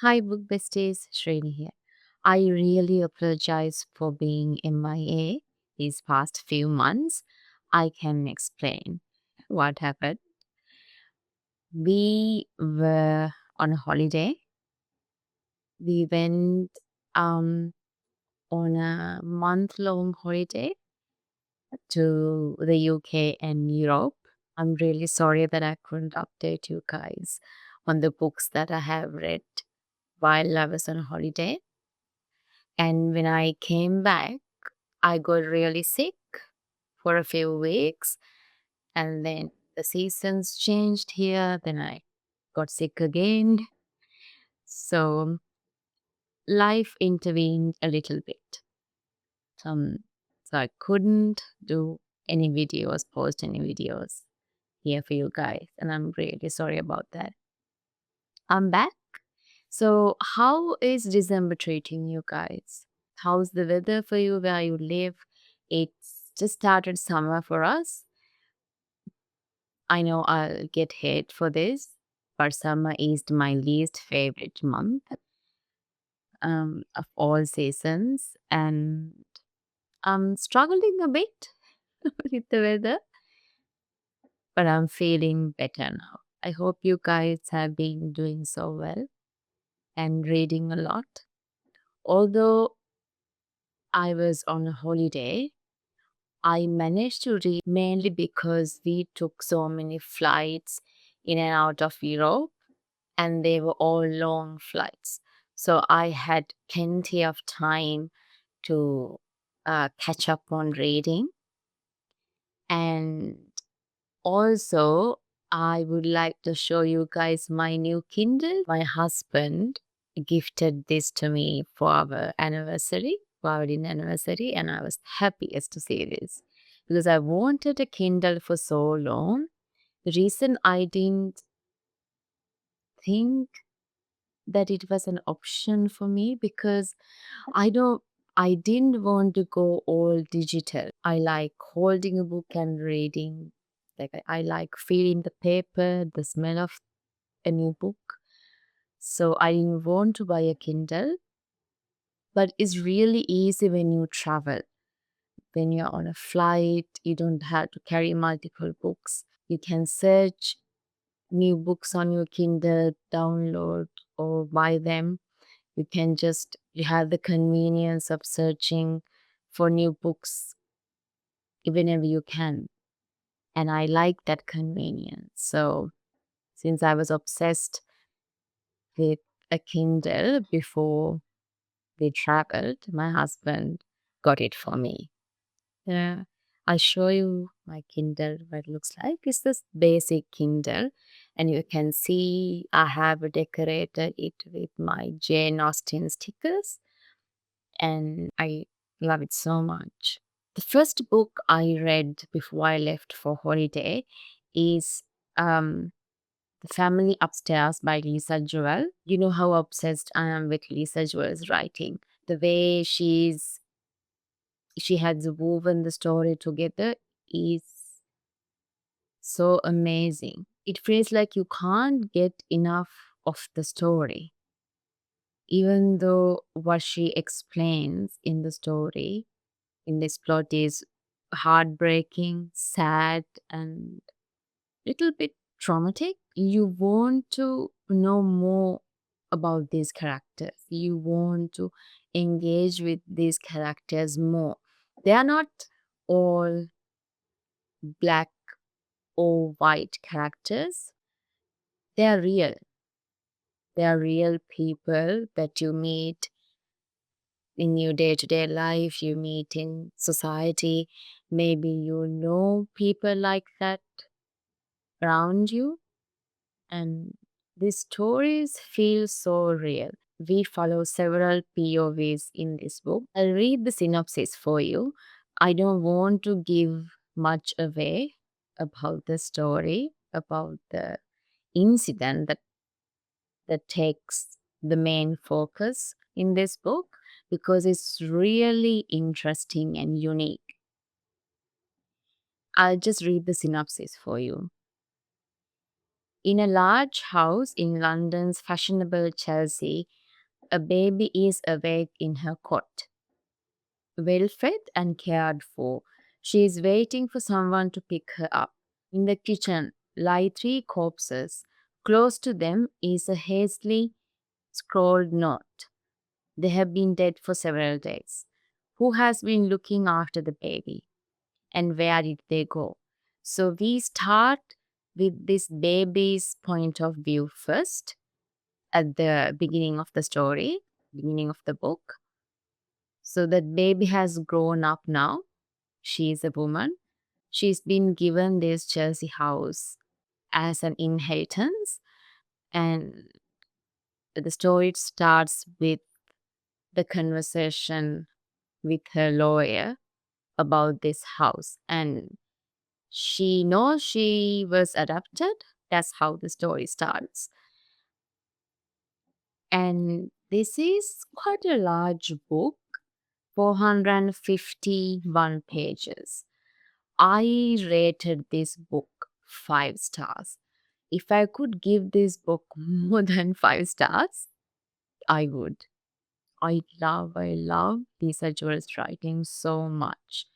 Hi, book besties, Shrini here. I really apologize for being MIA these past few months. I can explain what happened. We were on a holiday. We went um, on a month-long holiday to the UK and Europe. I'm really sorry that I couldn't update you guys on the books that I have read while I was on holiday. And when I came back, I got really sick for a few weeks, and then the seasons changed here. Then I got sick again. So life intervened a little bit. Um, so I couldn't do any videos, post any videos here for you guys. And I'm really sorry about that. I'm back. So, how is December treating you guys? How's the weather for you where you live? It's just started summer for us. I know I'll get hate for this, but summer is my least favorite month of all seasons, and I'm struggling a bit with the weather, but I'm feeling better now. I hope you guys have been doing so well and reading a lot. Although I was on a holiday, I managed to read mainly because we took so many flights in and out of Europe, and they were all long flights. So I had plenty of time to catch up on reading. And also, I would like to show you guys my new Kindle. My husband gifted this to me for our anniversary, for our wedding anniversary, and I was happiest to see this because I wanted a Kindle for so long. The reason I didn't think that it was an option for me because I didn't want to go all digital. I like holding a book and reading. Like I like feeling the paper, the smell of a new book. So I didn't want to buy a Kindle, but it's really easy when you travel. When you're on a flight, you don't have to carry multiple books. You can search new books on your Kindle, download or buy them. You have the convenience of searching for new books whenever you can. And I like that convenience. So since I was obsessed with a Kindle before we traveled, my husband got it for me. Yeah. I'll show you my Kindle, what it looks like. It's this basic Kindle, and you can see I have decorated it with my Jane Austen stickers, and I love it so much. The first book I read before I left for holiday is The Family Upstairs by Lisa Jewell. You know how obsessed I am with Lisa Jewell's writing. The way she has woven the story together is so amazing. It feels like you can't get enough of the story. Even though what she explains in the story, in this plot, is heartbreaking, sad, and little bit traumatic, you want to know more about these characters. You want to engage with these characters more. They are not all black or white characters. They are real. They are real people that you meet in your day-to-day life, you meet in society. Maybe you know people like that around you. And these stories feel so real. We follow several POVs in this book. I'll read the synopsis for you. I don't want to give much away about the story, about the incident that takes the main focus in this book because it's really interesting and unique. I'll just read the synopsis for you. In a large house in London's fashionable Chelsea, a baby is awake in her cot. Well fed and cared for, she is waiting for someone to pick her up. In the kitchen lie three corpses. Close to them is a hastily scrawled note. They have been dead for several days. Who has been looking after the baby? And where did they go? So we start with this baby's point of view first at the beginning of the story, beginning of the book. So that baby has grown up now. She is a woman. She's been given this Chelsea house as an inheritance. And the story starts with the conversation with her lawyer about this house. And she knows she was adopted. That's how the story starts. And this is quite a large book, 451 pages. I rated this book 5 stars. If I could give this book more than 5 stars, I would. I love Jewell's writing so much.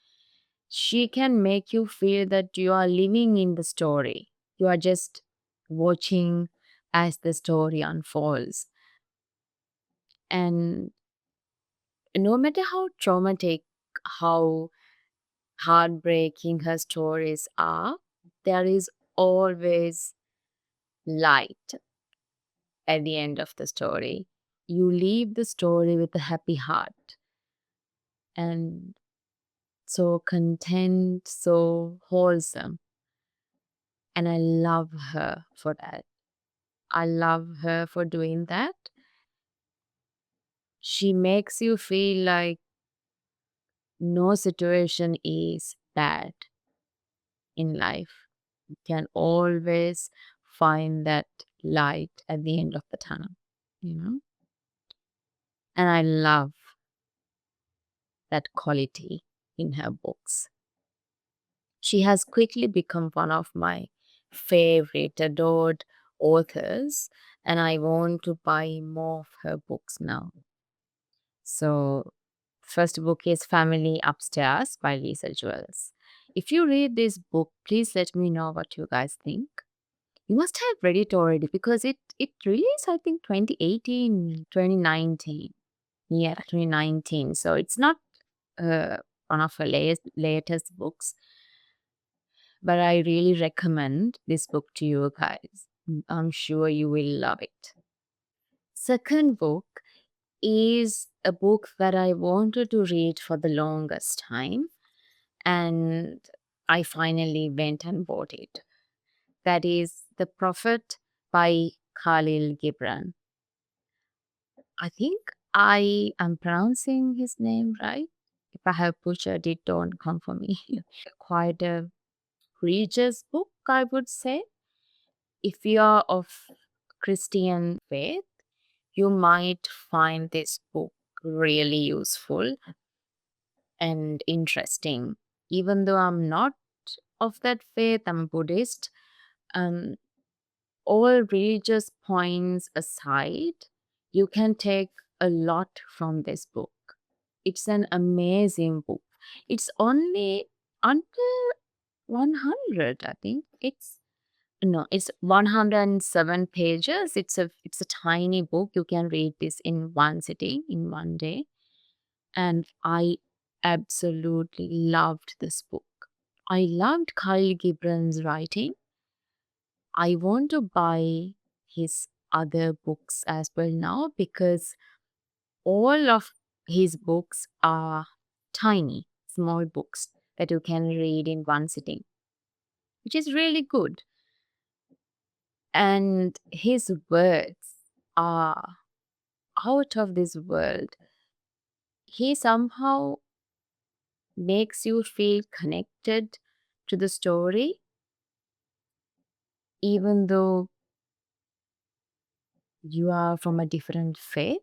She can make you feel that you are living in the story. You are just watching as the story unfolds. And no matter how traumatic, how heartbreaking her stories are, there is always light at the end of the story. You leave the story with a happy heart and so content, so wholesome. And I love her for that. I love her for doing that. She makes you feel like no situation is bad in life. You can always find that light at the end of the tunnel, you know? And I love that quality in her books. She has quickly become one of my favorite, adored authors, and I want to buy more of her books now. So, first book is Family Upstairs by Lisa Jewells. If you read this book, please let me know what you guys think. You must have read it already because it released, I think, 2018, 2019. Yeah, 2019. So it's not one of her latest books, but I really recommend this book to you guys. I'm sure you will love it. Second book is a book that I wanted to read for the longest time, and I finally went and bought it. That is The Prophet by Kahlil Gibran. I think I am pronouncing his name right. If I have butchered it, don't come for me. Quite a religious book, I would say. If you are of Christian faith, you might find this book really useful and interesting. Even though I'm not of that faith, I'm Buddhist. Um, all religious points aside, you can take a lot from this book. It's an amazing book. It's only until 100, I think. It's 107 pages. It's a tiny book. You can read this in one sitting, in one day. And I absolutely loved this book. I loved Khalil Gibran's writing. I want to buy his other books as well now because all of his books are tiny, small books that you can read in one sitting, which is really good. And his words are out of this world. He somehow makes you feel connected to the story, even though you are from a different faith.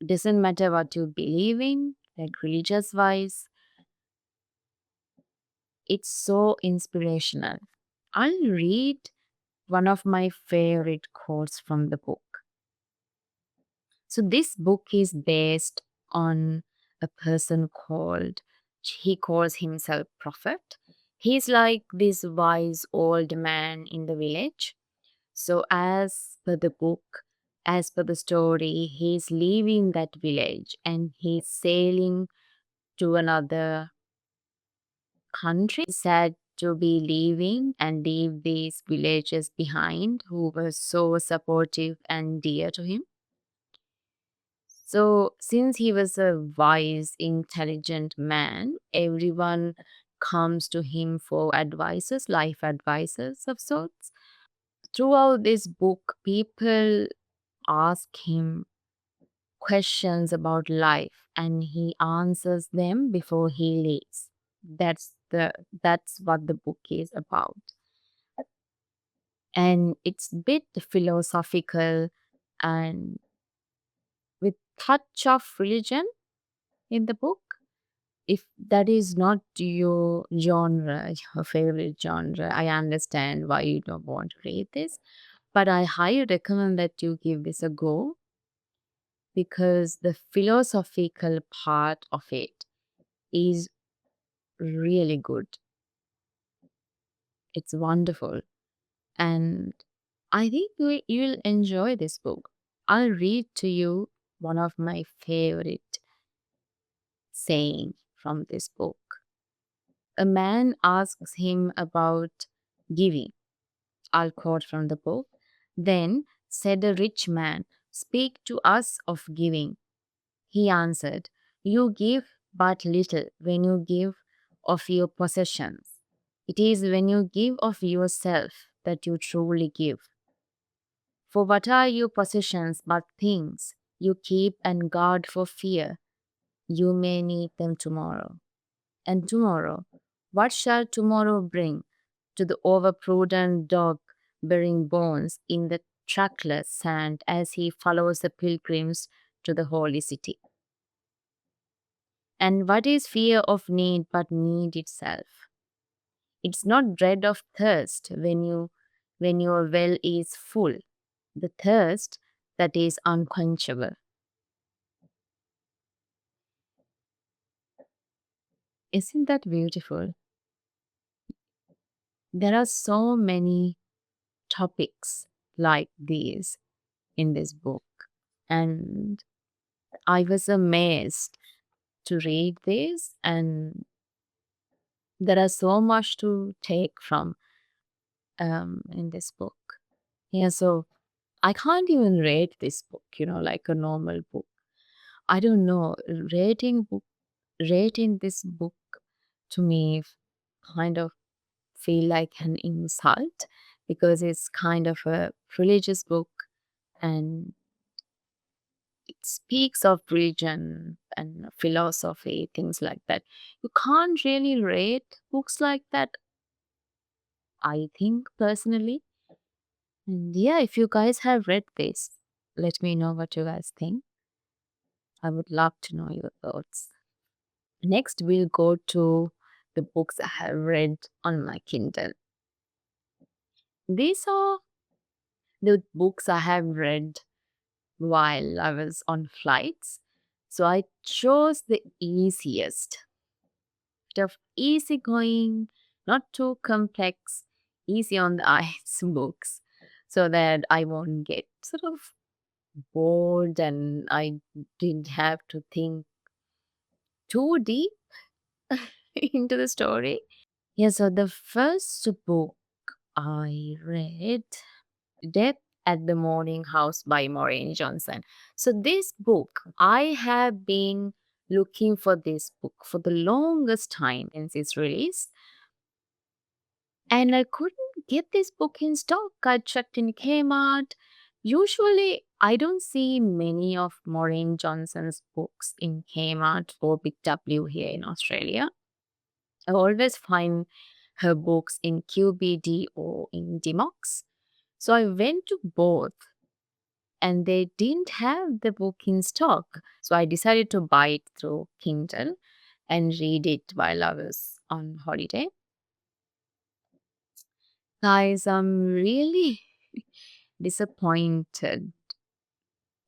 It doesn't matter what you believe in, like religious wise. It's so inspirational. I'll read one of my favorite quotes from the book. So, this book is based on a person he calls himself Prophet. He's like this wise old man in the village. So, as per the book, as per the story, he's leaving that village and he's sailing to another country. Sad to be leaving and leave these villagers behind who were so supportive and dear to him. So, since he was a wise, intelligent man, everyone comes to him for advices, life advices of sorts. Throughout this book, people ask him questions about life and he answers them before he leaves. That's what the book is about. And it's a bit philosophical and with touch of religion in the book. If that is not your genre, your favorite genre, I understand why you don't want to read this. But I highly recommend that you give this a go because the philosophical part of it is really good. It's wonderful. And I think you'll enjoy this book. I'll read to you one of my favorite saying from this book. A man asks him about giving. I'll quote from the book. Then said a rich man, "Speak to us of giving." He answered, "You give but little when you give of your possessions. It is when you give of yourself that you truly give. For what are your possessions but things you keep and guard for fear you may need them tomorrow? And tomorrow, what shall tomorrow bring to the overprudent dog bearing bones in the trackless sand as he follows the pilgrims to the holy city? And what is fear of need but need itself? It's not dread of thirst when your well is full, the thirst that is unquenchable. Isn't that beautiful? There are so many topics like these in this book, and I was amazed to read this, and there are so much to take from in this book. Yeah, so I can't even rate this book, like a normal book. I don't know, rating this book to me kind of feel like an insult because it's kind of a religious book and it speaks of religion and philosophy, things like that. You can't really rate books like that, I think, personally. And yeah, if you guys have read this, let me know what you guys think. I would love to know your thoughts. Next, we'll go to the books I have read on my Kindle. These are the books I have read while I was on flights. So I chose the easiest, of easygoing, not too complex, easy on the eyes books so that I won't get sort of bored and I didn't have to think too deep into the story. Yeah, so the first book I read, Death at the Morning House by Maureen Johnson. So this book, I have been looking for this book for the longest time since its release. And I couldn't get this book in stock. I checked in Kmart. Usually, I don't see many of Maureen Johnson's books in Kmart or Big W here in Australia. I always find her books in QBD or in Dimox. So I went to both and they didn't have the book in stock. So I decided to buy it through Kindle and read it while I was on holiday. Guys, I'm really disappointed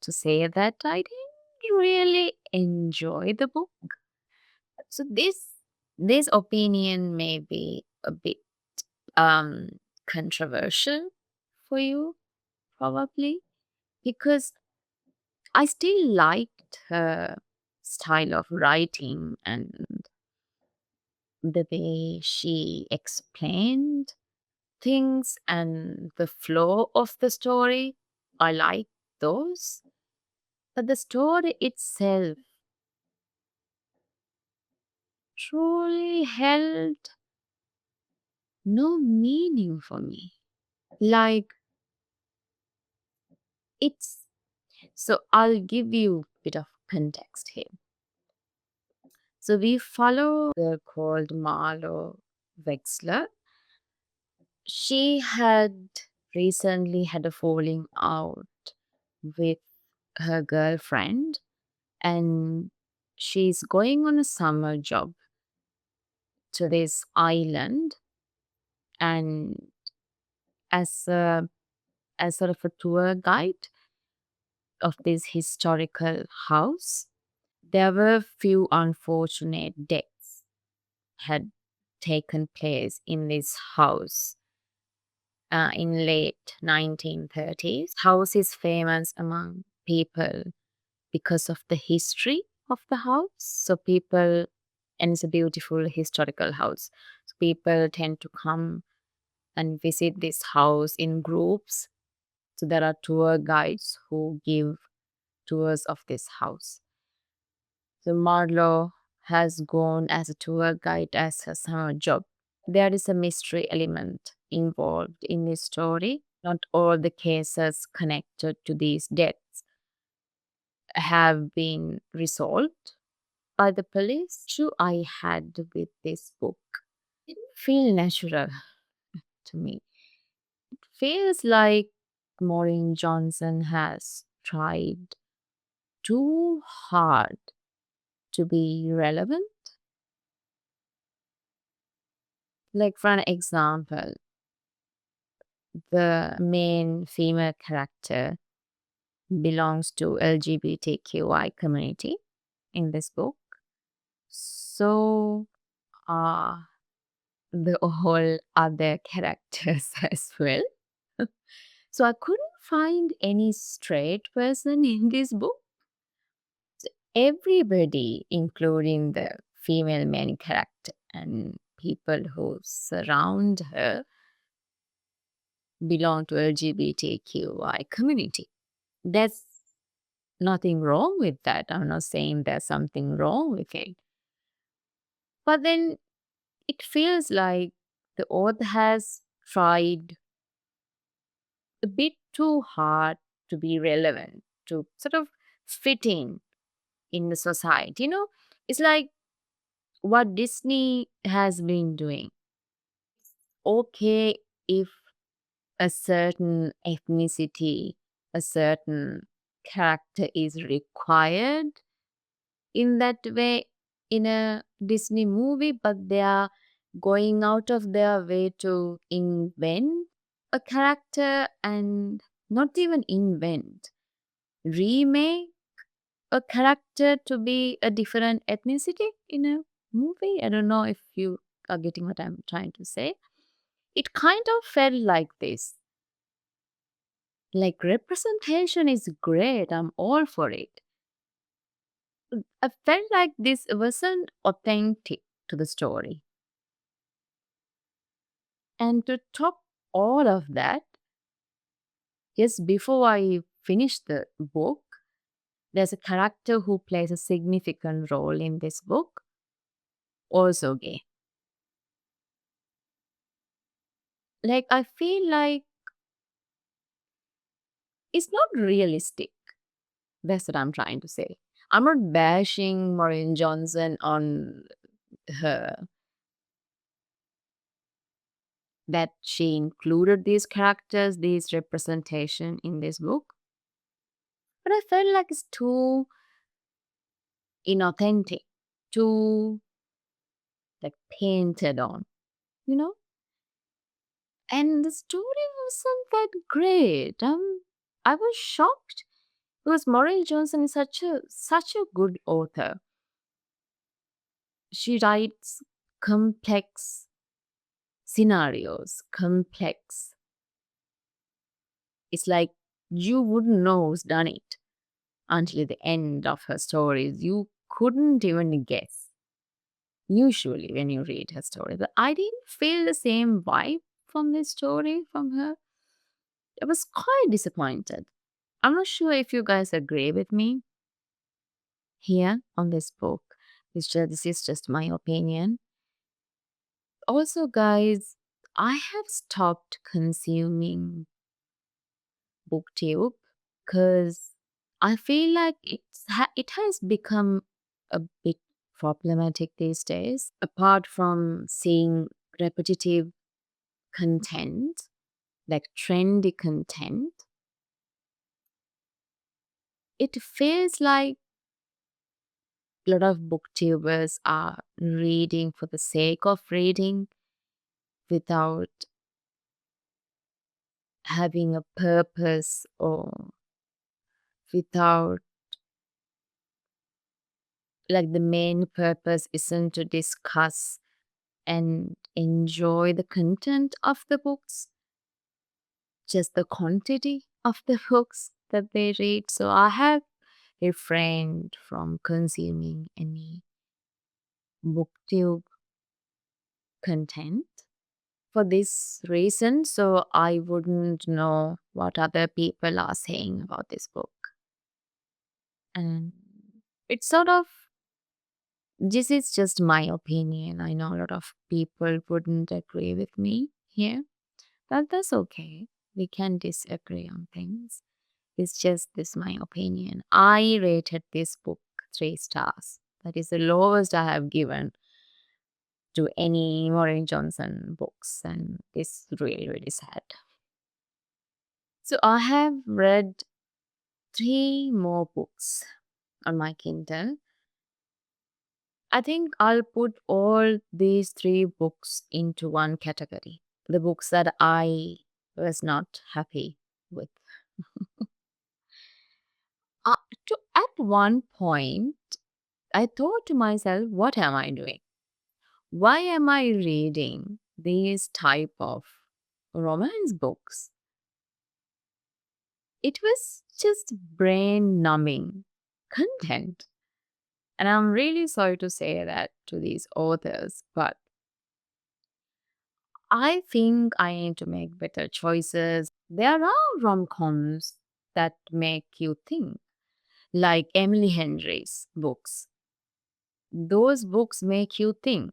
to say that I didn't really enjoy the book. So this opinion may be a bit um controversial for you, probably, because I still liked her style of writing and the way she explained things and the flow of the story. I like those. But the story itself truly held no meaning for me. Like, it's so I'll give you a bit of context here. So we follow the called Marlo Wexler. She had recently had a falling out with her girlfriend, and she's going on a summer job to this island, and as a as sort of a tour guide of this historical house, there were few unfortunate deaths had taken place in this house in late 1930s. House is famous among people because of the history of the house. So people, and it's a beautiful historical house. So people tend to come and visit this house in groups. So there are tour guides who give tours of this house. So Marlowe has gone as a tour guide as her summer job. There is a mystery element involved in this story. Not all the cases connected to these deaths have been resolved by the police. Issue I had with this book didn't feel natural to me. It feels like Maureen Johnson has tried too hard to be relevant. Like, for an example, the main female character belongs to LGBTQI community in this book. So are the whole other characters as well. So I couldn't find any straight person in this book. Everybody, including the female main character and people who surround her, belong to LGBTQI community. There's nothing wrong with that. I'm not saying there's something wrong with it. But then it feels like the author has tried a bit too hard to be relevant, to sort of fit in the society. It's like what Disney has been doing. Okay, if a certain ethnicity, a certain character is required in that way in a Disney movie, but they are going out of their way to invent a character, and not even invent, remake a character to be a different ethnicity in a movie. I don't know if you are getting what I'm trying to say. It kind of felt like this. Like, representation is great, I'm all for it. I felt like this wasn't authentic to the story. And to top all of that, just before I finish the book, there's a character who plays a significant role in this book, also gay. Like, I feel like it's not realistic. That's what I'm trying to say. I'm not bashing Maureen Johnson on her, that she included these characters, these representation in this book. But I felt like it's too inauthentic, too like painted on, you know? And the story wasn't that great. I was shocked because Maureen Johnson is such a good author. She writes complex scenarios, complex. It's like you wouldn't know who's done it until the end of her stories. You couldn't even guess, usually, when you read her story. But I didn't feel the same vibe from this story from her. I was quite disappointed. I'm not sure if you guys agree with me here on this book. This is just my opinion. Also, guys, I have stopped consuming booktube because I feel like it has become a bit problematic these days. Apart from seeing repetitive content, like trendy content, it feels like a lot of booktubers are reading for the sake of reading without having a purpose or without, like, the main purpose isn't to discuss and enjoy the content of the books, just the quantity of the books that they read. So I have refrained from consuming any booktube content for this reason, so I wouldn't know what other people are saying about this book. And it's sort of, this is just my opinion. I know a lot of people wouldn't agree with me here. That's okay. We can disagree on things. It's just this my opinion. I rated this book 3 stars. That is the lowest I have given to any Maureen Johnson books, and it's really, really sad. So I have read 3 more books on my Kindle. I think I'll put all these 3 books into one category. The books that I was not happy with. Uh, at one point, I thought to myself, what am I doing? Why am I reading these type of romance books? It was just brain numbing content. And I'm really sorry to say that to these authors, but I think I need to make better choices. There are rom-coms that make you think, like Emily Henry's books. Those books make you think.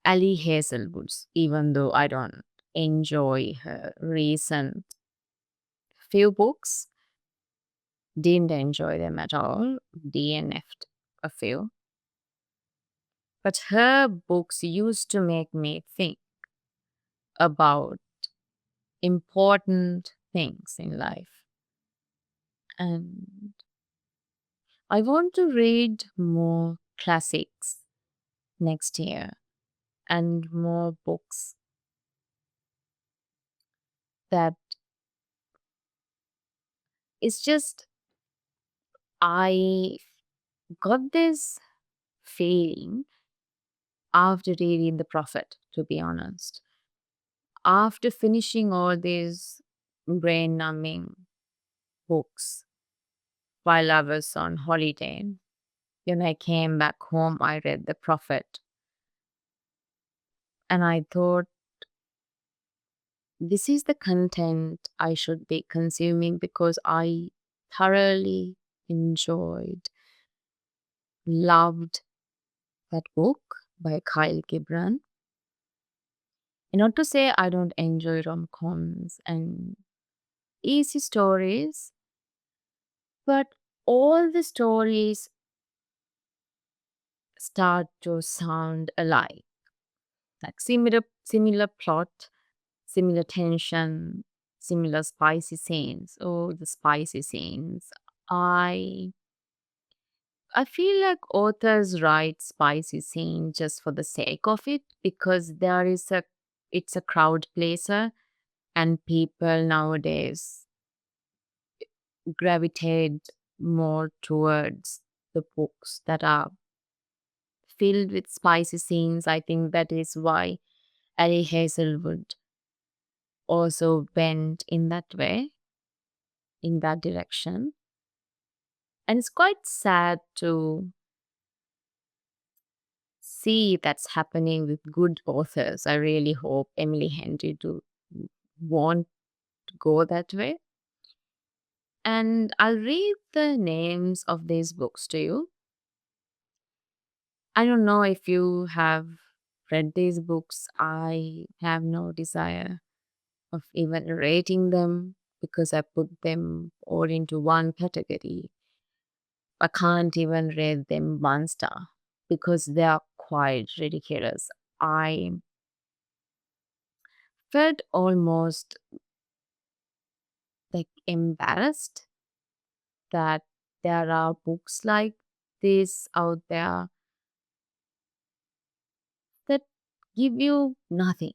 Ali Hazelwood's, even though I don't enjoy her recent few books, didn't enjoy them at all, DNF'd a few. But her books used to make me think about important things in life. And I want to read more classics next year and more books that it's just, I got this feeling after reading The Prophet, to be honest. After finishing all these brain numbing books while I was on holiday, when I came back home, I read The Prophet. And I thought, this is the content I should be consuming because I thoroughly enjoyed, loved that book by Gibran. And not to say I don't enjoy rom-coms and easy stories, but all the stories start to sound alike. Like similar plot, similar tension, similar spicy scenes. Oh, the spicy scenes. I I feel like authors write spicy scene just for the sake of it because it's a crowd pleaser and people nowadays gravitate more towards the books that are filled with spicy scenes. I think that is why Ali Hazelwood also went in that way, in that direction. And it's quite sad to see that's happening with good authors. I really hope Emily Henry to won't go that way. And I'll read the names of these books to you. I don't know if you have read these books. I have no desire of even rating them because I put them all into one category. I can't even rate them one star because they are quite ridiculous. I felt almost like embarrassed that there are books like this out there that give you nothing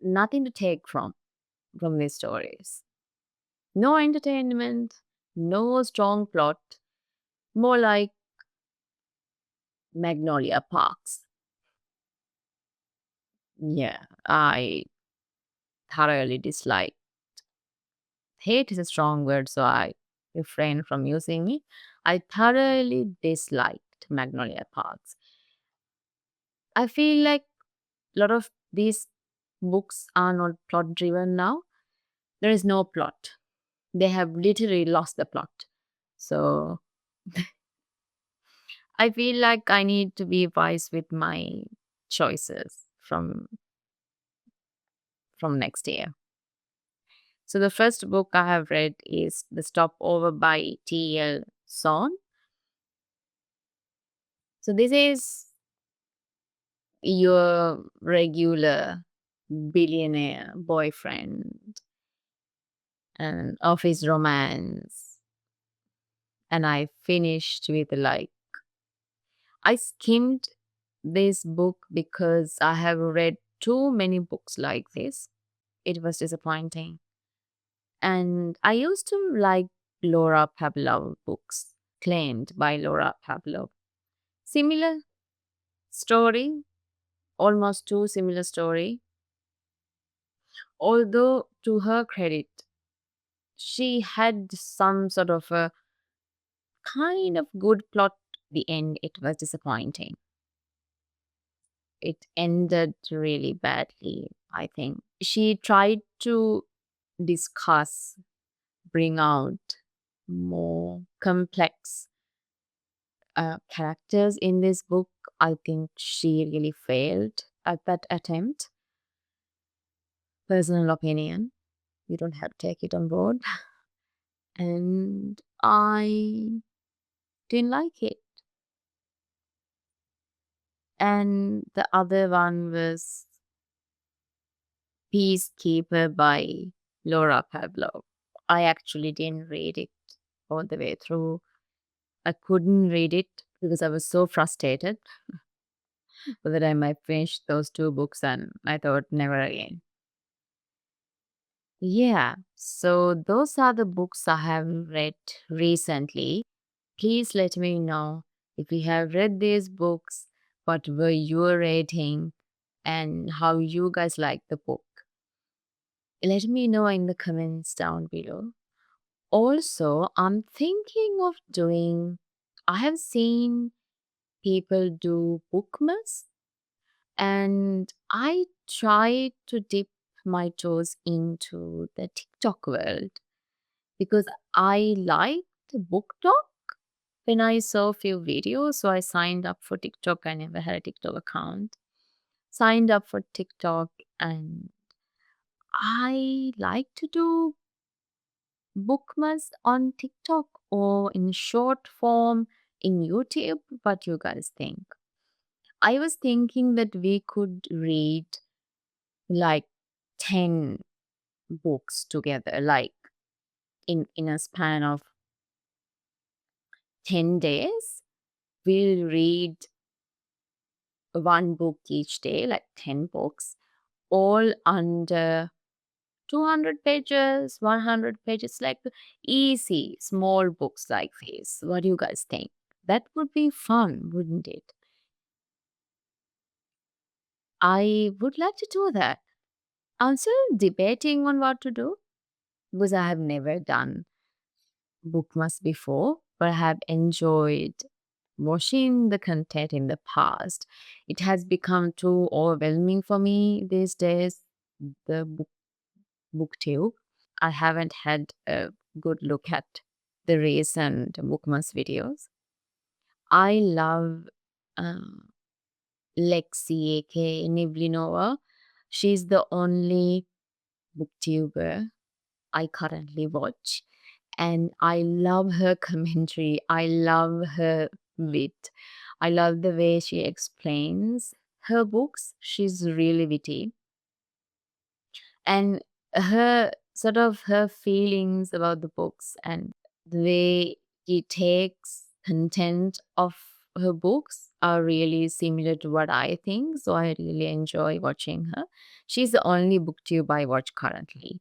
to take from these stories. No entertainment, no strong plot, more like Magnolia Parks. Yeah, I thoroughly dislike. Hate is a strong word, so I refrain from using it. I thoroughly disliked Magnolia Parks. I feel like a lot of these books are not plot driven now. There is no plot. They have literally lost the plot. So I feel like I need to be wise with my choices from next year. So the first book I have read is The Stopover by T.L. Swan. So this is your regular billionaire boyfriend and office romance. And I finished with like, I skimmed this book because I have read too many books like this. It was disappointing. And I used to like Laura Pavlov books, claimed by Laura Pavlov. Similar story, almost too similar story. Although to her credit, she had some sort of a kind of good plot. The end, it was disappointing. It ended really badly, I think. She tried to discuss, bring out more complex characters in this book. I think she really failed at that attempt. Personal opinion. You don't have to take it on board. And I didn't like it. And the other one was Peacekeeper by Laura Pavlov. I actually didn't read it all the way through. I couldn't read it because I was so frustrated by the time I finished those two books, and I thought never again. Yeah, so those are the books I have read recently. Please let me know if you have read these books, what were your rating, and how you guys like the book. Let me know in the comments down below. Also, I'm thinking of I have seen people do bookmas, and I try to dip my toes into the TikTok world because I liked book talk when I saw a few videos. So I signed up for TikTok. I never had a TikTok account. Signed up for TikTok, and I like to do bookmas on TikTok or in short form in YouTube. What you guys think? I was thinking that we could read like 10 books together, like in a span of 10 days. we'll read one book each day, like 10 books, all under 200 pages, 100 pages, like easy, small books like this. What do you guys think? That would be fun, wouldn't it? I would like to do that. I'm still debating on what to do because I have never done bookmas before, but I have enjoyed watching the content in the past. It has become too overwhelming for me these days, the booktube. I haven't had a good look at the recent bookmas videos. I love um, Lexi, aka Nivlinova. She's the only booktuber I currently watch. And I love her commentary. I love her wit. I love the way she explains her books. She's really witty. And her feelings about the books and the way she takes content of her books are really similar to what I think. So I really enjoy watching her. She's the only booktube I watch currently.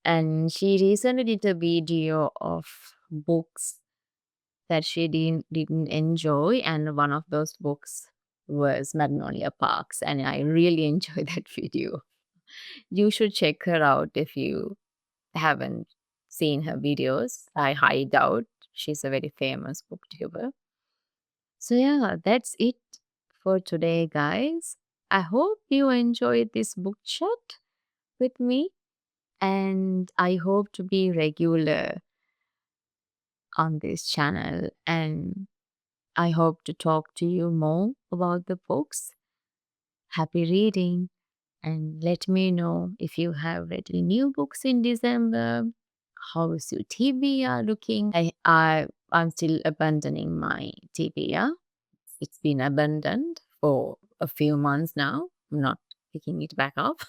And she recently did a video of books that she didn't enjoy, and one of those books was Magnolia Parks, and I really enjoyed that video. You should check her out if you haven't seen her videos. I highly doubt. She's a very famous booktuber. So yeah, that's it for today, guys. I hope you enjoyed this book chat with me, and I hope to be regular on this channel, and I hope to talk to you more about the books. Happy reading, and let me know if you have read any new books in December. How is your TBR looking? I'm still abandoning my TBR. It's been abandoned for a few months now. I'm not picking it back up.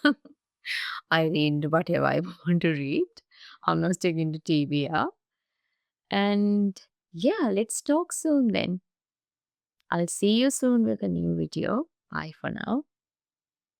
I read whatever I want to read. I'm not sticking to TBR. And yeah, let's talk soon then. I'll see you soon with a new video. Bye for now.